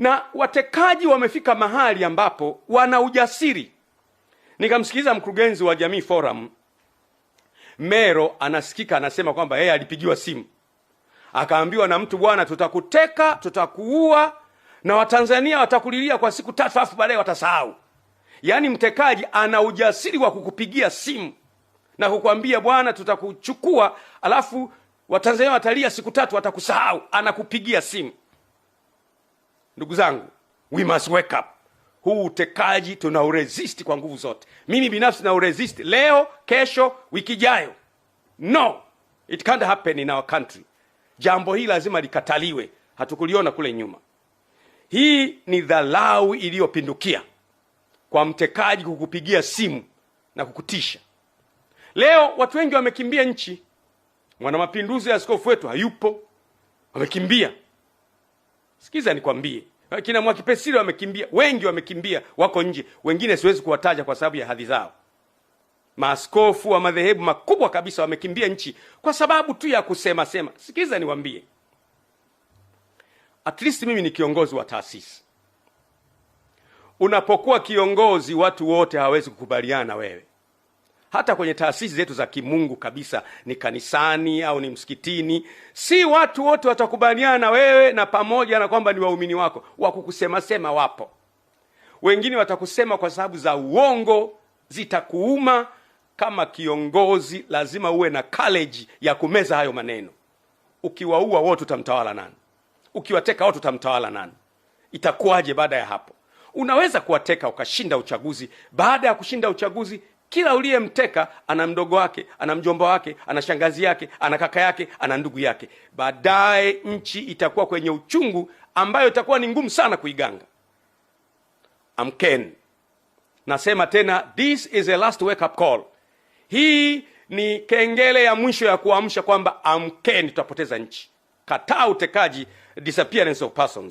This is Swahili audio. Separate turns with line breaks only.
Na watekaji wamefika mahali ambapo wana ujasiri. Nikamsikiliza mkurugenzi wa Jamii Forum Mero, anasikika anasema kwamba yeye alipigiwa simu akaambiwa na mtu, bwana, tutakuteka, tutakuua na Watanzania watakulilia kwa siku 3 alafu baadaye watasahau. Yaani mtekaji ana ujasiri wa kukupigia simu na kukwambia, bwana, tutakuchukua alafu Watanzania watalia siku 3 watakusahau. Anakupigia simu. Ndugu zangu, we must wake up. Huu utekaji tunauresist kwa nguvu zote. Mimi binafsi nauresist leo, kesho, wiki ijayo. No, it can't happen in our country. Jambo hili lazima likataliwe. Hatukuliona kule nyuma. Hii ni dharau iliyopindukia kwa mtekaji kukupigia simu na kukutisha. Leo watu wengi wamekimbia nchi. Mwanamapinduzi ya askofu wetu hayupo, wamekimbia. Sikiza nikwambie, kina Mwakipesile wamekimbia, wengi wamekimbia, wako nje. Wengine siwezi kuwataja kwa sababu ya hadhi zao. Maaskofu wa madhehebu makubwa kabisa wamekimbia nchi kwa sababu tu ya kusema sema. Sikiza niwaambie, at least mimi ni kiongozi wa taasisi. Unapokuwa kiongozi, watu wote hawawezi kukubaliana na wewe. Hata kwenye taasisi zetu za kimungu kabisa, ni kanisani au ni msikitini, si watu wote watakubaliana na wewe, na pamoja na kwamba ni waumini wako, wakukusema sema wapo. Wengine watakusema kwa sababu za uongo, zitakuuma. Kama kiongozi lazima uwe na courage ya kumeza hayo maneno. Ukiwaua wote utamtawala nani? Ukiwateka wote utamtawala nani? Itakuwaje baada ya hapo? Unaweza kuwateka ukashinda uchaguzi. Baada ya kushinda uchaguzi, kila uliyemteka ana mdogo wake, ana mjomba wake, ana shangazi yake, ana kaka yake, ana ndugu yake. Baadaye nchi itakuwa kwenye uchungu ambayo itakuwa ni ngumu sana kuiganga. Amkeni. Nasema tena, this is a last wake up call. Hii ni kengele ya mwisho ya kuamsha kwamba amkeni, tutapoteza nchi. Kataa utekaji, disappearance of persons.